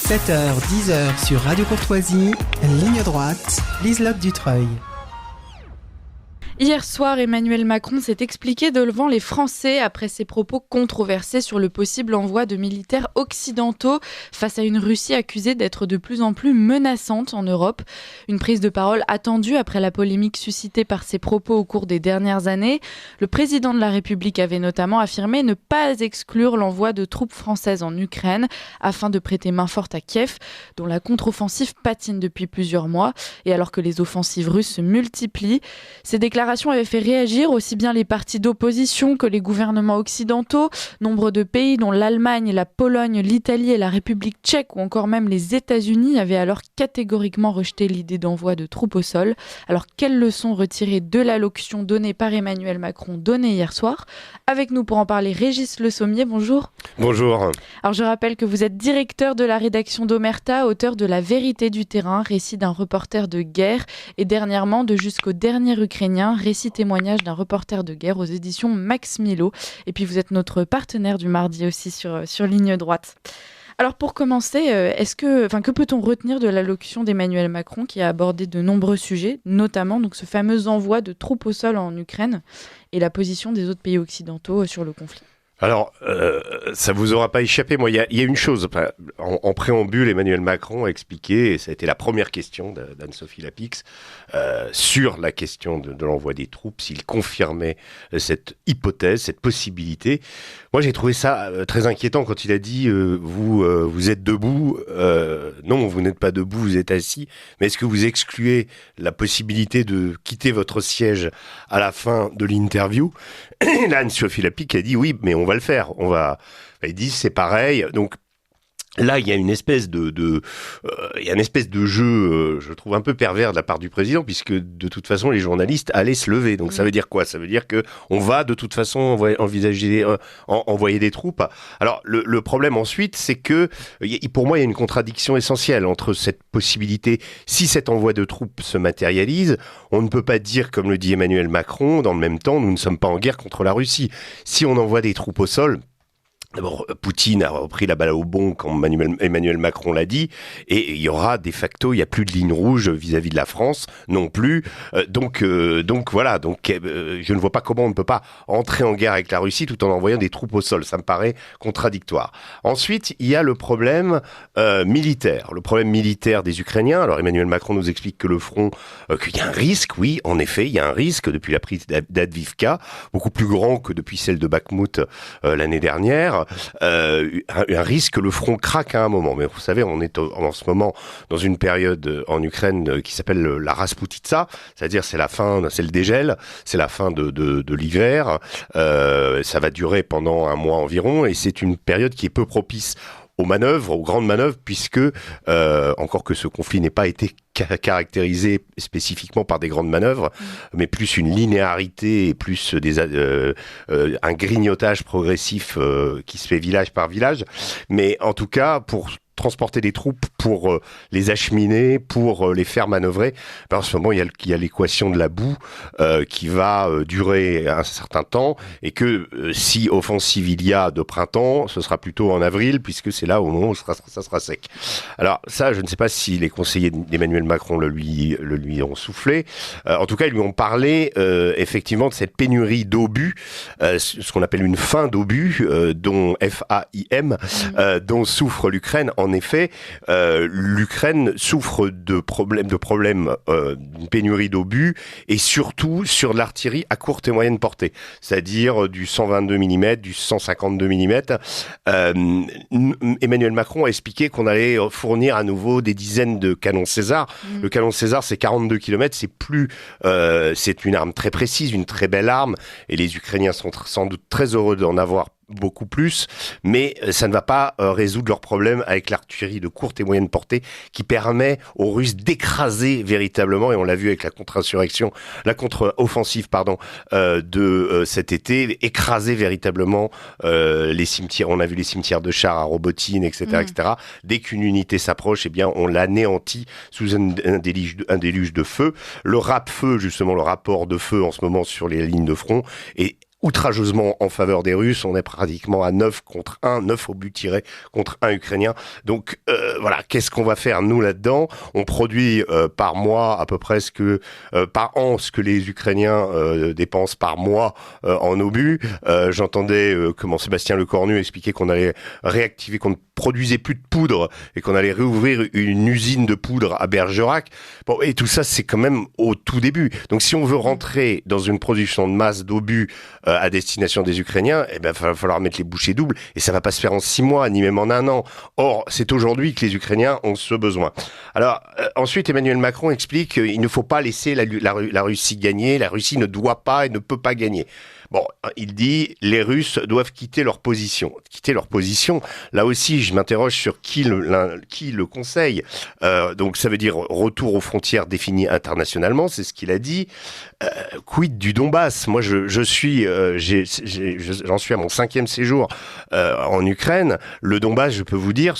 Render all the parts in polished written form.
7h, 10h sur Radio Courtoisie, ligne droite, Liselotte Dutreuil. Hier soir, Emmanuel Macron s'est expliqué devant les Français après ses propos controversés sur le possible envoi de militaires occidentaux face à une Russie accusée d'être de plus en plus menaçante en Europe. Une prise de parole attendue après la polémique suscitée par ses propos au cours des dernières années. Le président de la République avait notamment affirmé ne pas exclure l'envoi de troupes françaises en Ukraine afin de prêter main forte à Kiev, dont la contre-offensive patine depuis plusieurs mois. Et alors que les offensives russes se multiplient, ces déclarations avait fait réagir aussi bien les partis d'opposition que les gouvernements occidentaux. Nombre de pays dont l'Allemagne, la Pologne, l'Italie et la République tchèque ou encore même les États-Unis avaient alors catégoriquement rejeté l'idée d'envoi de troupes au sol. Alors quelles leçons retirer de l'allocution donnée par Emmanuel Macron donnée hier soir? Avec nous pour en parler, Régis Le Sommier, bonjour. Bonjour. Alors je rappelle que vous êtes directeur de la rédaction d'Omerta, auteur de La vérité du terrain, récit d'un reporter de guerre et dernièrement de Jusqu'au dernier Ukrainien, récit témoignage d'un reporter de guerre aux éditions Max Milo. Et puis vous êtes notre partenaire du mardi aussi sur Ligne droite. Alors pour commencer, que peut-on retenir de l'allocution d'Emmanuel Macron qui a abordé de nombreux sujets, notamment donc, ce fameux envoi de troupes au sol en Ukraine et la position des autres pays occidentaux sur le conflit? Alors, ça vous aura pas échappé. Moi, il y a une chose. En préambule, Emmanuel Macron a expliqué, et ça a été la première question d'Anne-Sophie Lapix, sur la question de l'envoi des troupes, s'il confirmait cette hypothèse, cette possibilité. Moi, j'ai trouvé ça très inquiétant quand il a dit vous êtes debout. Non, vous n'êtes pas debout, vous êtes assis. Mais est-ce que vous excluez la possibilité de quitter votre siège à la fin de l'interview? Là, Anne-Sophie Lapix a dit oui, mais on va le faire. Ils disent c'est pareil. Donc là, il y a une espèce de jeu, je trouve un peu pervers de la part du président, puisque de toute façon les journalistes allaient se lever. Donc ça veut dire quoi? Ça veut dire que on va de toute façon envoyer des troupes. Alors le problème ensuite, c'est que pour moi il y a une contradiction essentielle entre cette possibilité. Si cet envoi de troupes se matérialise, on ne peut pas dire, comme le dit Emmanuel Macron, dans le même temps, nous ne sommes pas en guerre contre la Russie. Si on envoie des troupes au sol, d'abord, Poutine a repris la balle au bond quand Emmanuel Macron l'a dit, et il y aura de facto, il n'y a plus de ligne rouge vis-à-vis de la France non plus. Donc voilà. Donc je ne vois pas comment on ne peut pas entrer en guerre avec la Russie tout en envoyant des troupes au sol. Ça me paraît contradictoire. Ensuite, il y a le problème militaire. Le problème militaire des Ukrainiens. Alors Emmanuel Macron nous explique que le front, qu'il y a un risque. Oui, en effet, il y a un risque depuis la prise d'Avdiivka, beaucoup plus grand que depuis celle de Bakhmout l'année dernière. Un risque que le front craque à un moment. Mais vous savez, on est en ce moment dans une période en Ukraine qui s'appelle la Rasputitsa, c'est-à-dire c'est le dégel, c'est la fin de l'hiver. Ça va durer pendant un mois environ et c'est une période qui est peu propice aux grandes manœuvres, puisque, encore que ce conflit n'ait pas été caractérisé spécifiquement par des grandes manœuvres, mais plus une linéarité et plus un grignotage progressif qui se fait village par village. Mais en tout cas, pour transporter des troupes, pour les acheminer, pour les faire manœuvrer. En ce moment, il y a l'équation de la boue qui va durer un certain temps et que si offensive il y a de printemps, ce sera plutôt en avril puisque c'est là au moment où ça sera sec. Alors ça, je ne sais pas si les conseillers d'Emmanuel Macron le lui ont soufflé. En tout cas, ils lui ont parlé effectivement de cette pénurie d'obus, ce qu'on appelle une faim d'obus, dont FAIM, dont souffre l'Ukraine. En effet, l'Ukraine souffre de problèmes, d'une pénurie d'obus et surtout sur de l'artillerie à courte et moyenne portée, c'est-à-dire du 122 mm, du 152 mm. Emmanuel Macron a expliqué qu'on allait fournir à nouveau des dizaines de canons César. Le canon César, c'est 42 km, c'est une arme très précise, une très belle arme, et les Ukrainiens sont sans doute très heureux d'en avoir beaucoup plus, mais ça ne va pas résoudre leurs problèmes avec l'artillerie de courte et moyenne portée qui permet aux Russes d'écraser véritablement, et on l'a vu avec la contre-offensive de cet été, écraser véritablement les cimetières. On a vu les cimetières de chars à Robotine, etc. Dès qu'une unité s'approche, eh bien on l'anéantit sous un déluge de feu. Le RAP-feu, justement, le rapport de feu en ce moment sur les lignes de front est outrageusement en faveur des Russes. On est pratiquement à 9 contre 1, 9 au but tiré contre 1 Ukrainien. Donc voilà, qu'est-ce qu'on va faire nous là-dedans ? On produit par mois à peu près par an ce que les Ukrainiens dépensent par mois en obus. J'entendais comment Sébastien Lecornu expliquait qu'on allait réactiver, qu'on ne produisait plus de poudre et qu'on allait réouvrir une usine de poudre à Bergerac. Bon, et tout ça, c'est quand même au tout début. Donc si on veut rentrer dans une production de masse d'obus à destination des Ukrainiens, eh ben, il va falloir mettre les bouchées doubles et ça va pas se faire en 6 mois, ni même en 1 an. Or, c'est aujourd'hui que les Ukrainiens ont ce besoin. Alors, ensuite, Emmanuel Macron explique qu'il ne faut pas laisser la Russie gagner. La Russie ne doit pas et ne peut pas gagner. Bon, il dit les Russes doivent quitter leur position. Quitter leur position, là aussi, je m'interroge sur qui le conseille. Donc, ça veut dire retour aux frontières définies internationalement, c'est ce qu'il a dit. Quid du Donbass ? Moi, j'en suis à mon 5e séjour en Ukraine. Le Donbass, je peux vous dire,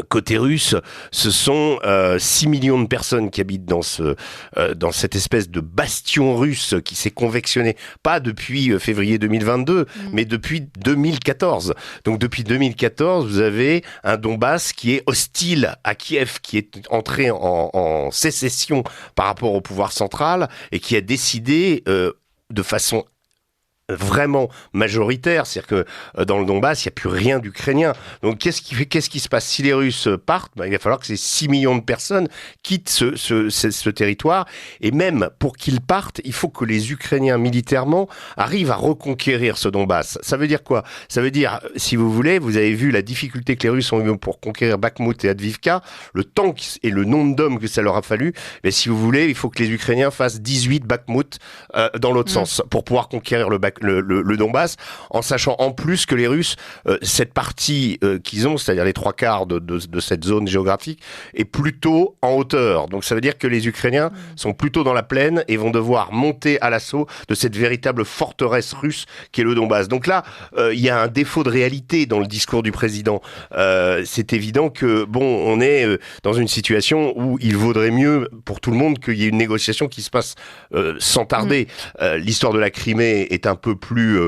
côté russe, ce sont 6 millions de personnes qui habitent dans cette espèce de bastion russe qui s'est convectionné, pas depuis février 2022, mais depuis 2014. Donc depuis 2014, vous avez un Donbass qui est hostile à Kiev, qui est entré en sécession par rapport au pouvoir central et qui a décidé de façon vraiment majoritaire, c'est-à-dire que dans le Donbass, il n'y a plus rien d'ukrainien. Donc qu'est-ce qui se passe ? Si les Russes partent, il va falloir que ces 6 millions de personnes quittent ce territoire, et même pour qu'ils partent, il faut que les Ukrainiens militairement arrivent à reconquérir ce Donbass. Ça veut dire quoi ? Ça veut dire, si vous voulez, vous avez vu la difficulté que les Russes ont eu pour conquérir Bakhmout et Advivka, le temps et le nombre d'hommes que ça leur a fallu, mais si vous voulez, il faut que les Ukrainiens fassent 18 Bakhmout dans l'autre sens, pour pouvoir conquérir le Donbass, en sachant en plus que les Russes, cette partie qu'ils ont, c'est-à-dire les 3/4 de cette zone géographique, est plutôt en hauteur. Donc ça veut dire que les Ukrainiens sont plutôt dans la plaine et vont devoir monter à l'assaut de cette véritable forteresse russe qui est le Donbass. Donc là, il y a un défaut de réalité dans le discours du président. C'est évident que, on est dans une situation où il vaudrait mieux pour tout le monde qu'il y ait une négociation qui se passe sans tarder. L'histoire de la Crimée est un peu plus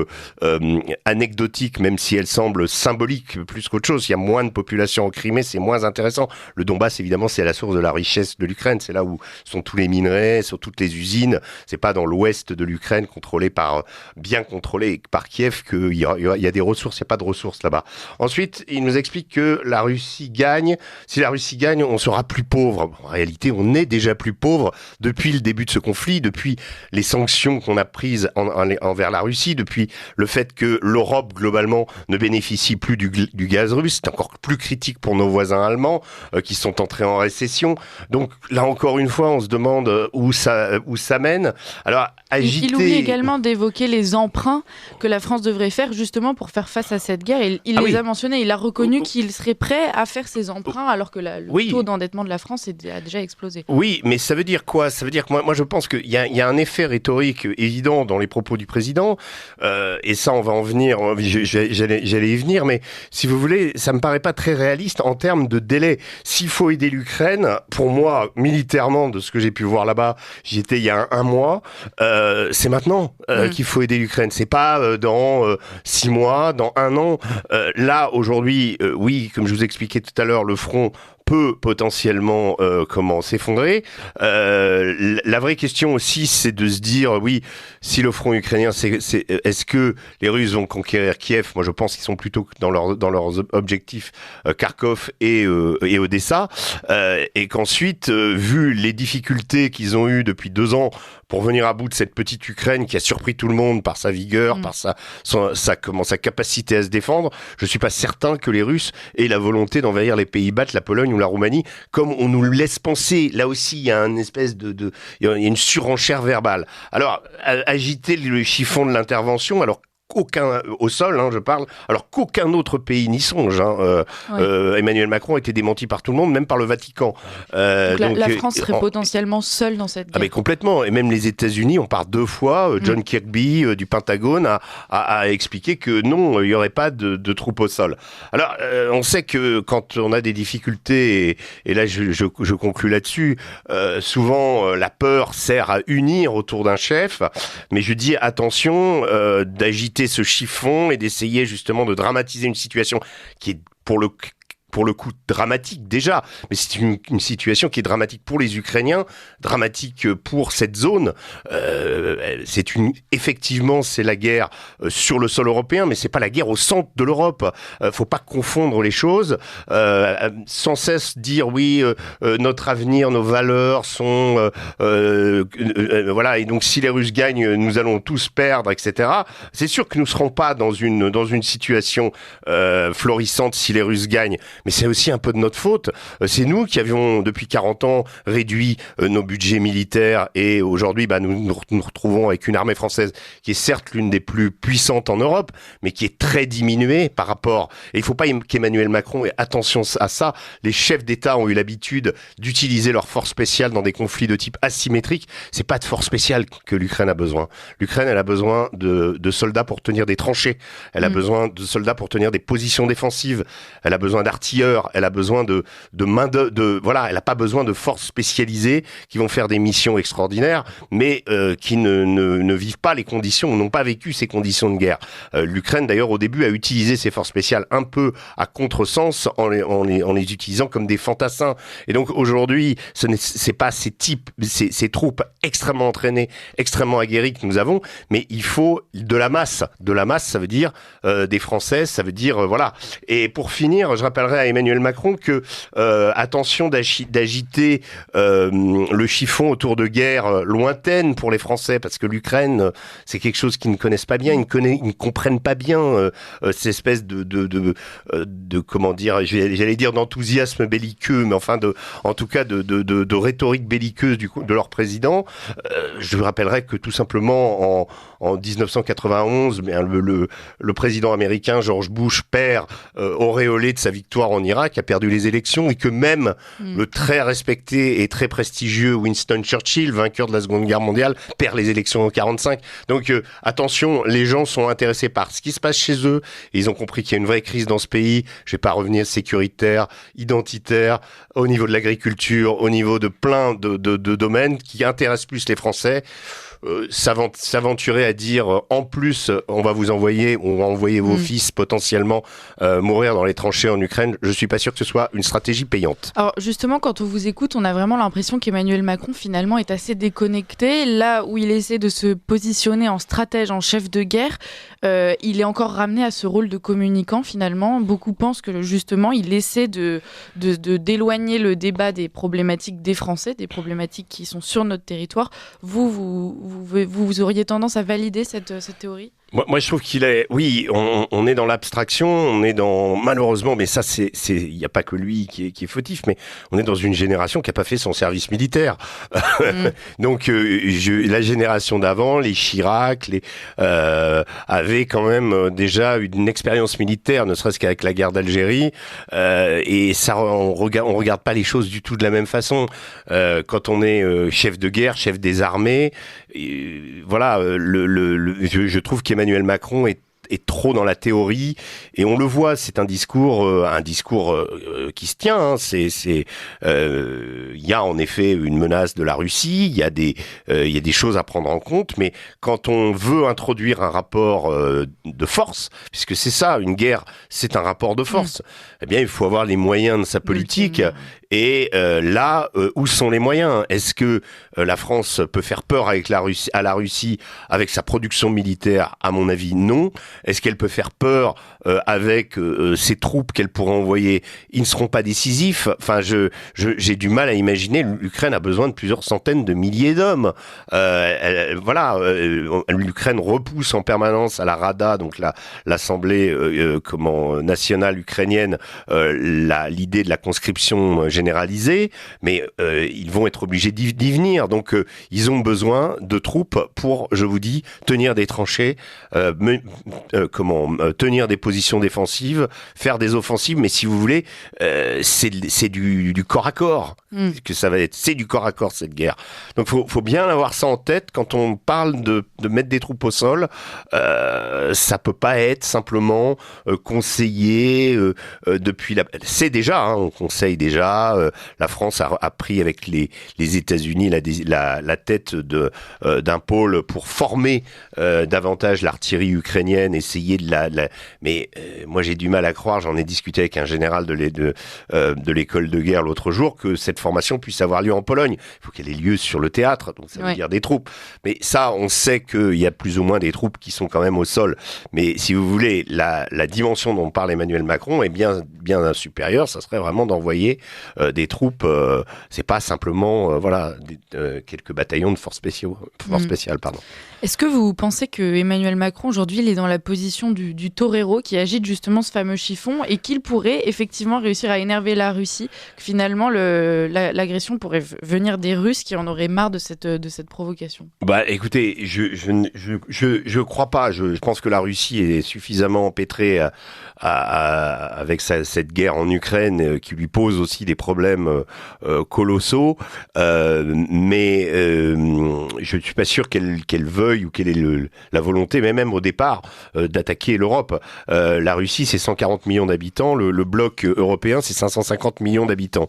anecdotique, même si elle semble symbolique plus qu'autre chose. Il y a moins de population en Crimée, c'est moins intéressant. Le Donbass, évidemment, c'est la source de la richesse de l'Ukraine. C'est là où sont tous les minerais, sont toutes les usines. C'est pas dans l'ouest de l'Ukraine, bien contrôlé par Kiev, qu'il y a des ressources. Il n'y a pas de ressources là-bas. Ensuite, il nous explique que la Russie gagne. Si la Russie gagne, on sera plus pauvre. En réalité, on est déjà plus pauvre depuis le début de ce conflit, depuis les sanctions qu'on a prises envers la Russie, depuis le fait que l'Europe, globalement, ne bénéficie plus du gaz russe. C'est encore plus critique pour nos voisins allemands qui sont entrés en récession. Donc là, encore une fois, on se demande où ça mène. Alors, il oublie également d'évoquer les emprunts que la France devrait faire justement pour faire face à cette guerre. Il les a mentionnés. Il a reconnu qu'il serait prêt à faire ces emprunts alors que le taux d'endettement de la France a déjà explosé. Oui, mais ça veut dire quoi ? Ça veut dire que moi je pense qu'il y a un effet rhétorique évident dans les propos du président. Et ça, on va en venir. J'allais y venir, mais si vous voulez, ça me paraît pas très réaliste en termes de délai. S'il faut aider l'Ukraine, pour moi, militairement, de ce que j'ai pu voir là-bas, j'y étais il y a un mois. C'est maintenant qu'il faut aider l'Ukraine. C'est pas dans 6 mois, dans 1 an. Là, aujourd'hui, oui, comme je vous expliquais tout à l'heure, le front peut potentiellement s'effondrer. La vraie question aussi, c'est de se dire, oui, si le front ukrainien, est-ce que les Russes vont conquérir Kiev ? Moi, je pense qu'ils sont plutôt dans leurs objectifs Kharkov et Odessa, et qu'ensuite, vu les difficultés qu'ils ont eues depuis 2 ans pour venir à bout de cette petite Ukraine qui a surpris tout le monde par sa vigueur, par sa capacité à se défendre, je suis pas certain que les Russes aient la volonté d'envahir les Pays-Bas, la Pologne ou la Roumanie, comme on nous le laisse penser. Là aussi, il y a une espèce il y a une surenchère verbale. Alors, agiter le chiffon de l'intervention, alors au sol, je parle, alors qu'aucun autre pays n'y songe. Emmanuel Macron a été démenti par tout le monde, même par le Vatican. Donc la France serait potentiellement seule dans cette guerre. Mais complètement. Et même les États-Unis, on part 2 fois. John Kirby du Pentagone a expliqué que non, il n'y aurait pas de troupes au sol. Alors, on sait que quand on a des difficultés, et là je conclus là-dessus, souvent la peur sert à unir autour d'un chef, mais je dis attention d'agiter ce chiffon et d'essayer justement de dramatiser une situation qui est pour le coup dramatique déjà, mais c'est une situation qui est dramatique pour les Ukrainiens, dramatique pour cette zone. Effectivement, c'est la guerre sur le sol européen, mais c'est pas la guerre au centre de l'Europe. Faut pas confondre les choses. Sans cesse dire oui, notre avenir, nos valeurs sont voilà, et donc si les Russes gagnent, nous allons tous perdre, etc. C'est sûr que nous serons pas dans une situation florissante si les Russes gagnent. Mais c'est aussi un peu de notre faute. C'est nous qui avions, depuis 40 ans, réduit nos budgets militaires et aujourd'hui, nous retrouvons avec une armée française qui est certes l'une des plus puissantes en Europe, mais qui est très diminuée par rapport... Et il ne faut pas qu'Emmanuel Macron ait attention à ça. Les chefs d'État ont eu l'habitude d'utiliser leurs forces spéciales dans des conflits de type asymétrique. C'est pas de forces spéciales que l'Ukraine a besoin. L'Ukraine, elle a besoin de soldats pour tenir des tranchées. Elle a besoin de soldats pour tenir des positions défensives. Elle a besoin d'artilleurs. Elle a besoin de voilà, elle n'a pas besoin de forces spécialisées qui vont faire des missions extraordinaires, mais qui ne vivent pas les conditions, n'ont pas vécu ces conditions de guerre. L'Ukraine, d'ailleurs, au début, a utilisé ces forces spéciales un peu à contresens en les utilisant comme des fantassins. Et donc aujourd'hui, c'est pas ces troupes extrêmement entraînées, extrêmement aguerries que nous avons, mais il faut de la masse. De la masse, ça veut dire des Français, ça veut dire voilà. Et pour finir, je rappellerai à Emmanuel Macron que attention d'agiter le chiffon autour de guerres lointaines pour les Français, parce que l'Ukraine, c'est quelque chose qu'ils ne connaissent pas bien, ils ne comprennent pas bien cette espèce de comment dire, j'allais dire d'enthousiasme belliqueux, mais enfin en tout cas de rhétorique belliqueuse de leur président. Je rappellerai que tout simplement en 1991, le président américain George Bush, père auréolé de sa victoire en Irak, a perdu les élections, et que même le très respecté et très prestigieux Winston Churchill, vainqueur de la Seconde Guerre mondiale, perd les élections en 1945. Donc attention, les gens sont intéressés par ce qui se passe chez eux, et ils ont compris qu'il y a une vraie crise dans ce pays. Je vais pas revenir sécuritaire, identitaire, au niveau de l'agriculture, au niveau de plein de domaines qui intéressent plus les Français. S'aventurer à dire en plus on va envoyer vos fils potentiellement mourir dans les tranchées en Ukraine, je suis pas sûr que ce soit une stratégie payante. Alors justement, quand on vous écoute, on a vraiment l'impression qu'Emmanuel Macron finalement est assez déconnecté. Là où il essaie de se positionner en stratège, en chef de guerre, il est encore ramené à ce rôle de communicant finalement. Beaucoup pensent que justement il essaie d'éloigner le débat des problématiques des Français, des problématiques qui sont sur notre territoire. Vous auriez tendance à valider cette théorie ? Moi, je trouve qu'il est... Oui, on est dans l'abstraction, on est dans... Malheureusement, mais ça, il n'y a pas que lui qui est fautif, mais on est dans une génération qui n'a pas fait son service militaire. Donc, la génération d'avant, les Chirac, avaient quand même déjà une expérience militaire, ne serait-ce qu'avec la guerre d'Algérie. Et ça, on regarde pas les choses du tout de la même façon. Quand on est chef de guerre, chef des armées, voilà, je trouve qu'Emmanuel Macron est trop dans la théorie, et on le voit, c'est un discours qui se tient. Hein. Il y a en effet une menace de la Russie, il y a des choses à prendre en compte, mais quand on veut introduire un rapport de force, puisque c'est ça, une guerre, c'est un rapport de force, eh bien il faut avoir les moyens de sa politique. Et là, où sont les moyens ? Est-ce que la France peut faire peur à la Russie avec sa production militaire ? À mon avis, non. Est-ce qu'elle peut faire peur avec ses troupes qu'elle pourrait envoyer ? Ils ne seront pas décisifs. Enfin, j'ai du mal à imaginer. L'Ukraine a besoin de plusieurs centaines de milliers d'hommes. Voilà, l'Ukraine repousse en permanence à la Rada, donc l'Assemblée nationale ukrainienne, l'idée de la conscription générale généralisé, mais ils vont être obligés d'y venir. Donc, ils ont besoin de troupes pour, je vous dis, tenir des tranchées, tenir des positions défensives, faire des offensives. Mais si vous voulez, c'est du corps à corps que ça va être. C'est du corps à corps cette guerre. Donc, faut bien avoir ça en tête quand on parle de mettre des troupes au sol. Ça peut pas être simplement conseillé depuis la. C'est déjà, on conseille déjà. La France a pris avec les États-Unis la tête d'un pôle pour former davantage l'artillerie ukrainienne, essayer mais moi j'ai du mal à croire, j'en ai discuté avec un général de l'école de guerre l'autre jour, que cette formation puisse avoir lieu en Pologne. Il faut qu'elle ait lieu sur le théâtre, donc ça veut dire des troupes. Mais ça, on sait qu'il y a plus ou moins des troupes qui sont quand même au sol. Mais si vous voulez, la dimension dont parle Emmanuel Macron est bien supérieure. Ça serait vraiment d'envoyer des troupes. C'est pas simplement quelques bataillons de forces spéciales. Est-ce que vous pensez que Emmanuel Macron aujourd'hui il est dans la position du torero qui agite justement ce fameux chiffon et qu'il pourrait effectivement réussir à énerver la Russie, que finalement l'agression pourrait venir des Russes qui en auraient marre de cette provocation? Écoutez, je crois pas. Je pense que la Russie est suffisamment empêtrée avec cette guerre en Ukraine qui lui pose aussi des problèmes colossaux. Mais je ne suis pas sûr qu'elle veuille ou quelle est la volonté, mais même au départ, d'attaquer l'Europe. La Russie, c'est 140 millions d'habitants. Le bloc européen, c'est 550 millions d'habitants.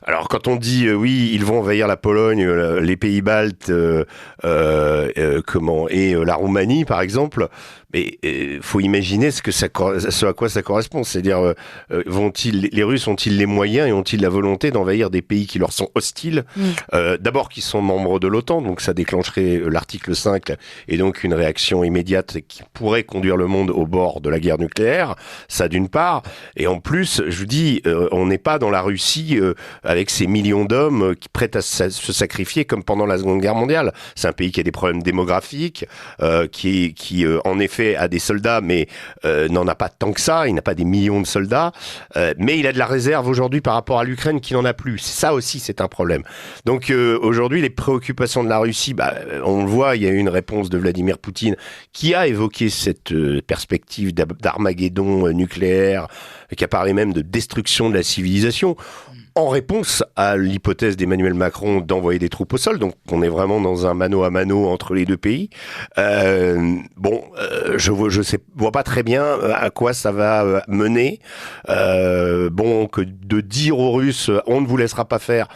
Alors quand on dit oui, ils vont envahir la Pologne, les pays baltes, et la Roumanie par exemple, mais faut imaginer ce à quoi ça correspond. C'est-à-dire les Russes ont-ils les moyens et ont-ils la volonté d'envahir des pays qui leur sont hostiles? D'abord qui sont membres de l'OTAN, donc ça déclencherait l'article 5 et donc une réaction immédiate qui pourrait conduire le monde au bord de la guerre nucléaire. Ça d'une part, et en plus, je vous dis, on n'est pas dans la Russie avec ces millions d'hommes qui prêtent à se sacrifier comme pendant la Seconde Guerre mondiale. C'est un pays qui a des problèmes démographiques, qui en effet a des soldats, mais n'en a pas tant que ça. Il n'a pas des millions de soldats, mais il a de la réserve aujourd'hui par rapport à l'Ukraine qui n'en a plus. Ça aussi, c'est un problème. Donc aujourd'hui, les préoccupations de la Russie, on le voit, il y a eu une réponse de Vladimir Poutine qui a évoqué cette perspective d'Armageddon nucléaire, qui a parlé même de destruction de la civilisation, en réponse à l'hypothèse d'Emmanuel Macron d'envoyer des troupes au sol. Donc on est vraiment dans un mano à mano entre les deux pays. Je vois pas très bien à quoi ça va mener. Que de dire aux Russes on ne vous laissera pas faire.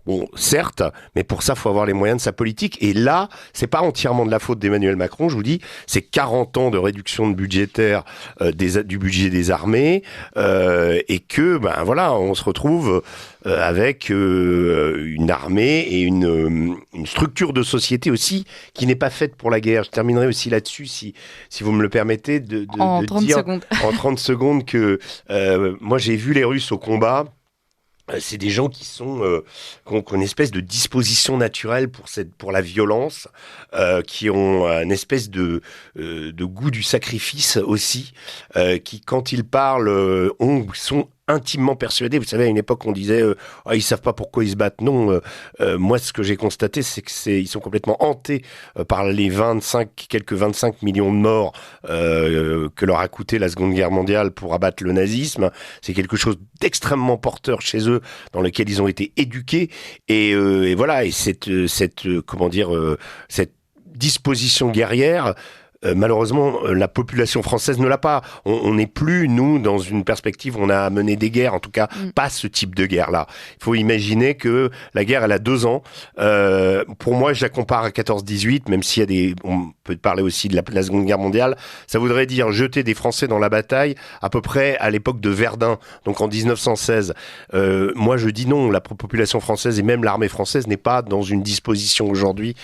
Bon, certes, mais pour ça faut avoir les moyens de sa politique. Et là, c'est pas entièrement de la faute d'Emmanuel Macron. Je vous dis, c'est 40 ans de réduction budgétaire du budget des armées et que on se retrouve avec une armée et une structure de société aussi qui n'est pas faite pour la guerre. Je terminerai aussi là-dessus, si vous me le permettez, en 30 dire secondes. En 30 secondes que moi j'ai vu les Russes au combat. C'est des gens qui ont une espèce de disposition naturelle pour la violence, qui ont une espèce de goût du sacrifice aussi, qui quand ils parlent sont intimement persuadés. Vous savez, à une époque, on disait ils savent pas pourquoi ils se battent. Non, moi, ce que j'ai constaté, c'est ils sont complètement hantés par les quelques 25 millions de morts que leur a coûté la Seconde Guerre mondiale pour abattre le nazisme. C'est quelque chose d'extrêmement porteur chez eux, dans lequel ils ont été éduqués. Et voilà. Et cette disposition guerrière. Malheureusement, la population française ne l'a pas. On n'est plus, nous, dans une perspective où on a mené des guerres, en tout cas, pas ce type de guerre-là. Il faut imaginer que la guerre, elle a 2 ans. Pour moi, je la compare à 14-18, même s'il y a on peut parler aussi de la Seconde Guerre mondiale. Ça voudrait dire jeter des Français dans la bataille à peu près à l'époque de Verdun, donc en 1916. Moi, je dis non, la population française et même l'armée française n'est pas dans une disposition aujourd'hui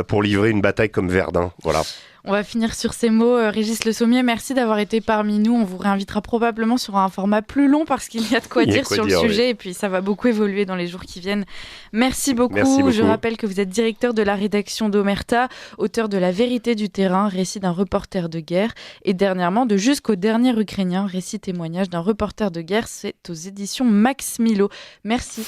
pour livrer une bataille comme Verdun. Voilà. On va finir sur ces mots. Régis Le Sommier, merci d'avoir été parmi nous. On vous réinvitera probablement sur un format plus long parce qu'il y a de quoi dire sur le sujet, oui. Et puis ça va beaucoup évoluer dans les jours qui viennent. Merci beaucoup. Je rappelle que vous êtes directeur de la rédaction d'Omerta, auteur de La vérité du terrain, récit d'un reporter de guerre, et dernièrement de Jusqu'au dernier Ukrainien, récit témoignage d'un reporter de guerre. C'est aux éditions Max Milo. Merci.